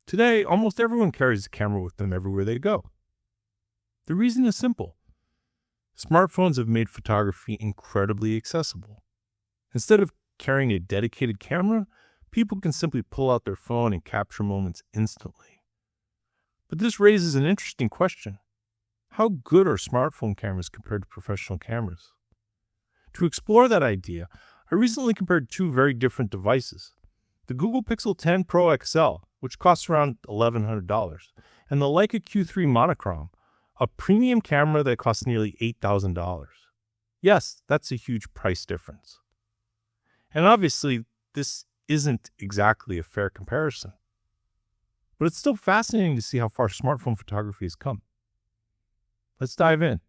Today, almost everyone carries a camera with them everywhere they go. The reason is simple. Smartphones have made photography incredibly accessible. Instead of carrying a dedicated camera, people can simply pull out their phone and capture moments instantly. But this raises an interesting question. How good are smartphone cameras compared to professional cameras? To explore that idea, I recently compared two very different devices. The Google Pixel 10 Pro XL, which costs around $1,100, and the Leica Q3 Monochrom, a premium camera that costs nearly $8,000. Yes, that's a huge price difference. And obviously, this isn't exactly a fair comparison. But it's still fascinating to see how far smartphone photography has come. Let's dive in.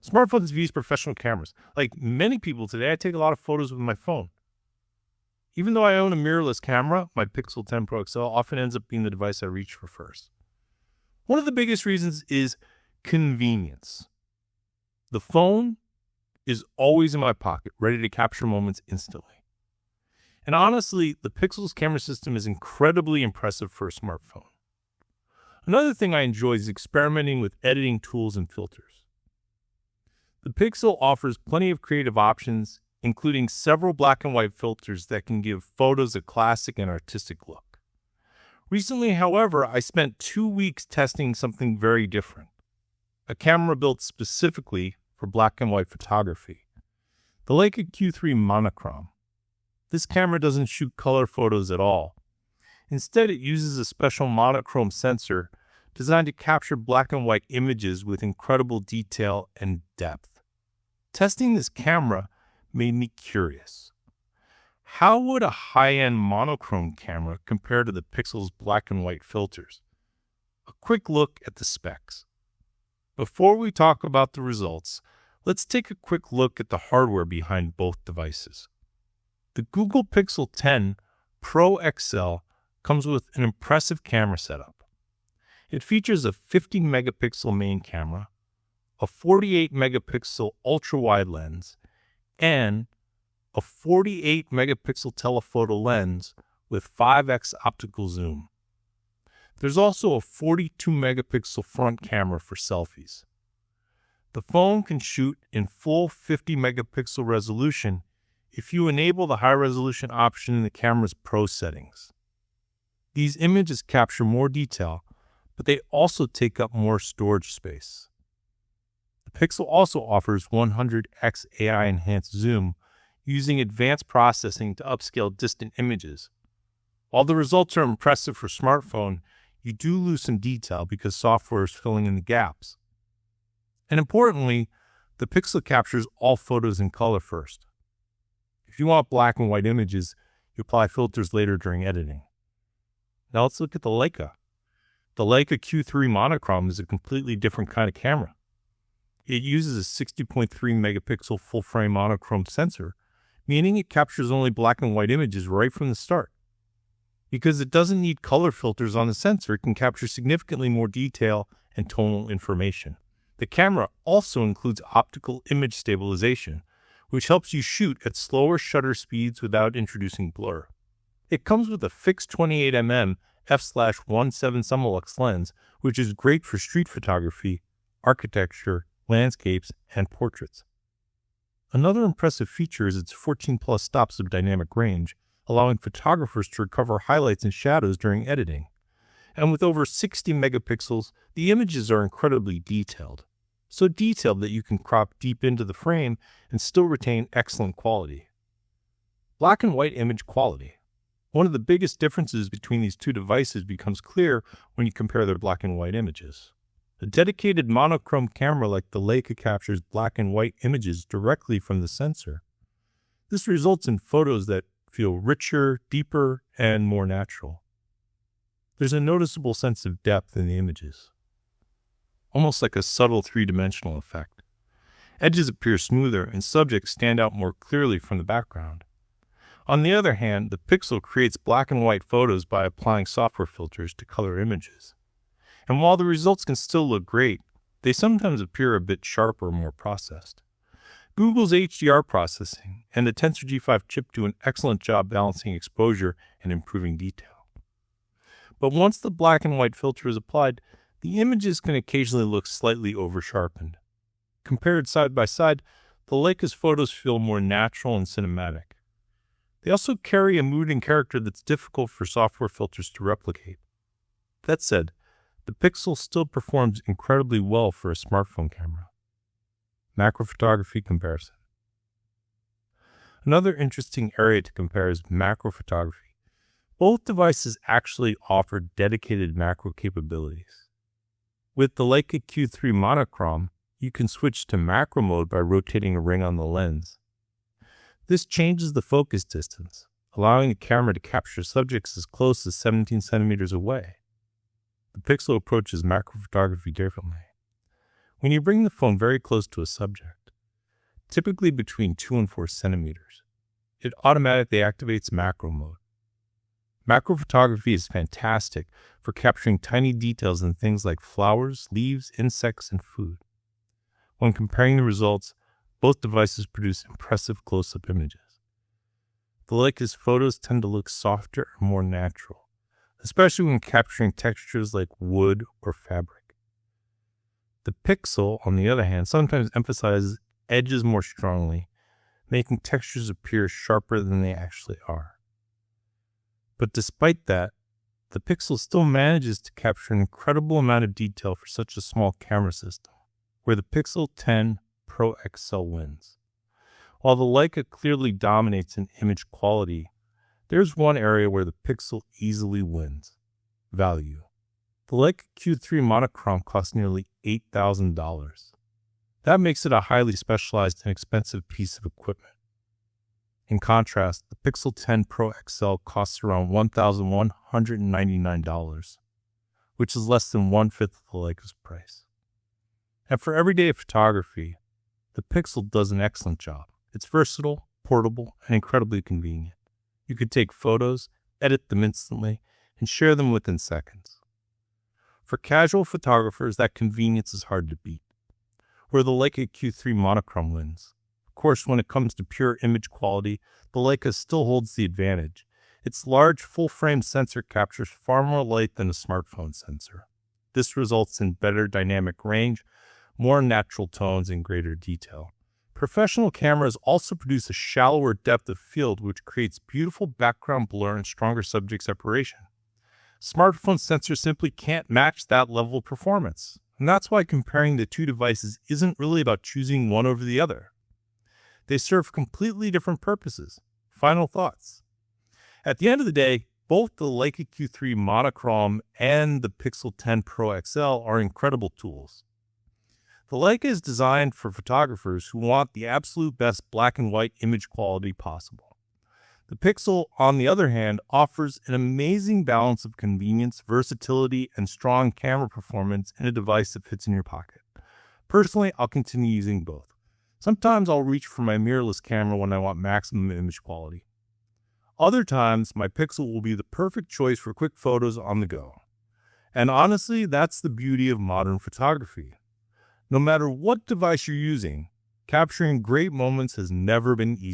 Smartphones use professional cameras. Like many people today, I take a lot of photos with my phone. Even though I own a mirrorless camera, my Pixel 10 Pro XL often ends up being the device I reach for first. One of the biggest reasons is convenience. The phone is always in my pocket, ready to capture moments instantly. And honestly, the Pixel's camera system is incredibly impressive for a smartphone. Another thing I enjoy is experimenting with editing tools and filters. The Pixel offers plenty of creative options, including several black and white filters that can give photos a classic and artistic look. Recently, however, I spent 2 weeks testing something very different. A camera built specifically for black and white photography. The Leica Q3 Monochrom. This camera doesn't shoot color photos at all. Instead, it uses a special monochrome sensor designed to capture black and white images with incredible detail and depth. Testing this camera made me curious. How would a high-end monochrome camera compare to the Pixel's black and white filters? A quick look at the specs. Before we talk about the results, let's take a quick look at the hardware behind both devices. The Google Pixel 10 Pro XL comes with an impressive camera setup. It features a 50-megapixel main camera, a 48-megapixel ultra-wide lens, and a 48-megapixel telephoto lens with 5x optical zoom. There's also a 42-megapixel front camera for selfies. The phone can shoot in full 50-megapixel resolution if you enable the high-resolution option in the camera's Pro settings. These images capture more detail, but they also take up more storage space. The Pixel also offers 100x AI-enhanced zoom using advanced processing to upscale distant images. While the results are impressive for smartphone, you do lose some detail because software is filling in the gaps. And importantly, the Pixel captures all photos in color first. If you want black and white images, you apply filters later during editing. Now let's look at the Leica. The Leica Q3 Monochrom is a completely different kind of camera. It uses a 60.3 megapixel full-frame monochrome sensor, meaning it captures only black and white images right from the start. Because it doesn't need color filters on the sensor, it can capture significantly more detail and tonal information. The camera also includes optical image stabilization, which helps you shoot at slower shutter speeds without introducing blur. It comes with a fixed 28mm f/1.7 Summilux lens, which is great for street photography, architecture, landscapes, and portraits. Another impressive feature is its 14+ stops of dynamic range, allowing photographers to recover highlights and shadows during editing. And with over 60 megapixels, the images are incredibly detailed. So detailed that you can crop deep into the frame and still retain excellent quality. Black and white image quality. One of the biggest differences between these two devices becomes clear when you compare their black and white images. A dedicated monochrome camera like the Leica captures black and white images directly from the sensor. This results in photos that feel richer, deeper, and more natural. There's a noticeable sense of depth in the images, almost like a subtle three-dimensional effect. Edges appear smoother and subjects stand out more clearly from the background. On the other hand, the Pixel creates black and white photos by applying software filters to color images. And while the results can still look great, they sometimes appear a bit sharper or more processed. Google's HDR processing and the Tensor G5 chip do an excellent job balancing exposure and improving detail. But once the black and white filter is applied, the images can occasionally look slightly over-sharpened. Compared side by side, the Leica's photos feel more natural and cinematic. They also carry a mood and character that's difficult for software filters to replicate. That said, the Pixel still performs incredibly well for a smartphone camera. Macro photography comparison. Another interesting area to compare is macro photography. Both devices actually offer dedicated macro capabilities. With the Leica Q3 Monochrom, you can switch to macro mode by rotating a ring on the lens. This changes the focus distance, allowing the camera to capture subjects as close as 17 centimeters away. The Pixel approaches macro photography differently. When you bring the phone very close to a subject, typically between 2 and 4 centimeters, it automatically activates macro mode. Macro photography is fantastic for capturing tiny details in things like flowers, leaves, insects, and food. When comparing the results, both devices produce impressive close-up images. The Leica's photos tend to look softer and more natural, especially when capturing textures like wood or fabric. The Pixel, on the other hand, sometimes emphasizes edges more strongly, making textures appear sharper than they actually are. But despite that, the Pixel still manages to capture an incredible amount of detail for such a small camera system, where the Pixel 10 Pro XL wins. While the Leica clearly dominates in image quality, there's one area where the Pixel easily wins: value. The Leica Q3 Monochrom costs nearly $8,000. That makes it a highly specialized and expensive piece of equipment. In contrast, the Pixel 10 Pro XL costs around $1,199, which is less than 1/5 of the Leica's price. And for everyday photography, the Pixel does an excellent job. It's versatile, portable, and incredibly convenient. You can take photos, edit them instantly, and share them within seconds. For casual photographers, that convenience is hard to beat, where the Leica Q3 Monochrom wins. Of course, when it comes to pure image quality, the Leica still holds the advantage. Its large, full-frame sensor captures far more light than a smartphone sensor. This results in better dynamic range, more natural tones, and greater detail. Professional cameras also produce a shallower depth of field, which creates beautiful background blur and stronger subject separation. Smartphone sensors simply can't match that level of performance. And that's why comparing the two devices isn't really about choosing one over the other. They serve completely different purposes. Final thoughts. At the end of the day, both the Leica Q3 Monochrom and the Pixel 10 Pro XL are incredible tools. The Leica is designed for photographers who want the absolute best black and white image quality possible. The Pixel, on the other hand, offers an amazing balance of convenience, versatility, and strong camera performance in a device that fits in your pocket. Personally, I'll continue using both. Sometimes I'll reach for my mirrorless camera when I want maximum image quality. Other times, my Pixel will be the perfect choice for quick photos on the go. And honestly, that's the beauty of modern photography. No matter what device you're using, capturing great moments has never been easy.